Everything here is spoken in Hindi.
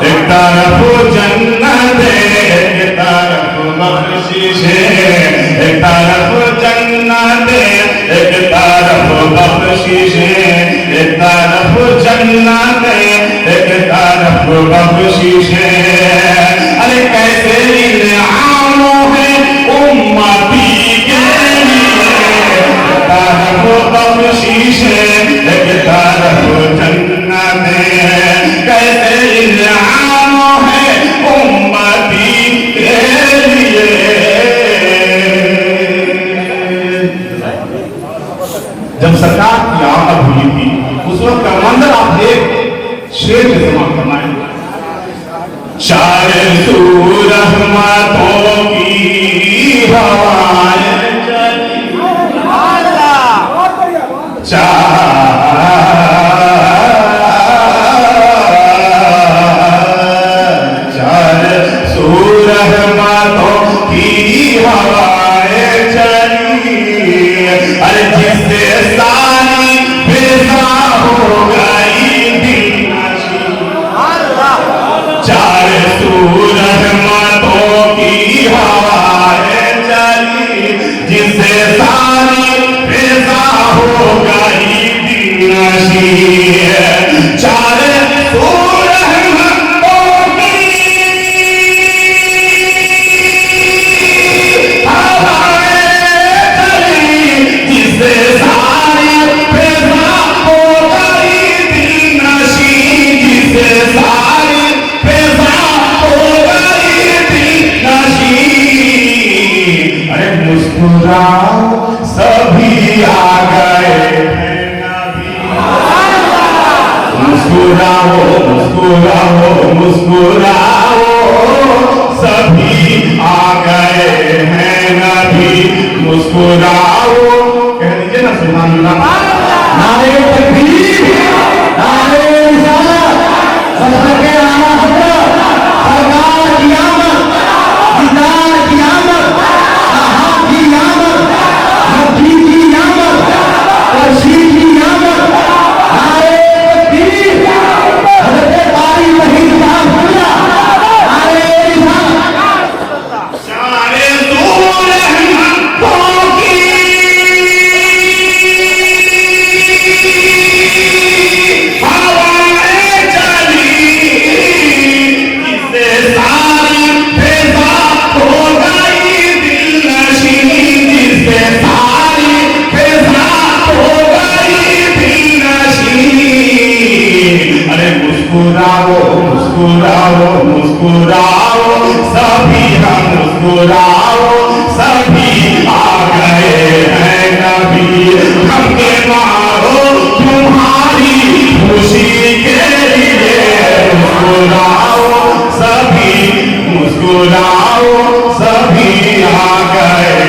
एक तरफ जन्नत एक तरफ बख्शिश एक तरफ जन्नत एक तरफ बख्शिश एक तरफ जन्नत एक तरफ बख्शिश। अरे कैसे इनामों है उम्मती के लिए एक तरफ बख्शिश एक तरफ जन्नत कैसे इनामों है उम्मती के लिए। जब सरकार की आमद हुई थी उस वक्त का मंजर आप एक शेर में समाप्त करना है। शायर रहमतों की हवाएं चली रहमतों की हवाएं चली। अरे जिससे सारी फिजा हो गई दिलनशी चार रहमतों की हवाएं चली जिससे सारी फिजा हो गई दिलनशी। चार सभी आ गए हैं नबी। मुस्कुराओ मुस्कुराओ मुस्कुराओ सभी आ गए हैं नबी। मुस्कुराओ कह दीजिए ना सुभान अल्लाह। नारे तकबीर नारे रिसालत सदके आला हज़रत सरकार की आमद दीदार की आमद साहब की आमद हबीब की आमद रशीद की आमद। नारे तकबीर हज़रत बारी वहीद साहब हुआ नारे रिसालत सारे दूर रहमतों की हवाएं चली जिससे सारी फिजा हो गई दिलनशी। जिससे सारी फिजा हो गई दिलनशी। अरे मुस्कुराओ मुस्कुराओ मुस्कुराओ सभी हम मुस्कुराओ सभी आ गए हैं नबी। हमके मारो तुम्हारी खुशी के लिए। मुस्कुराओ सभी आ गए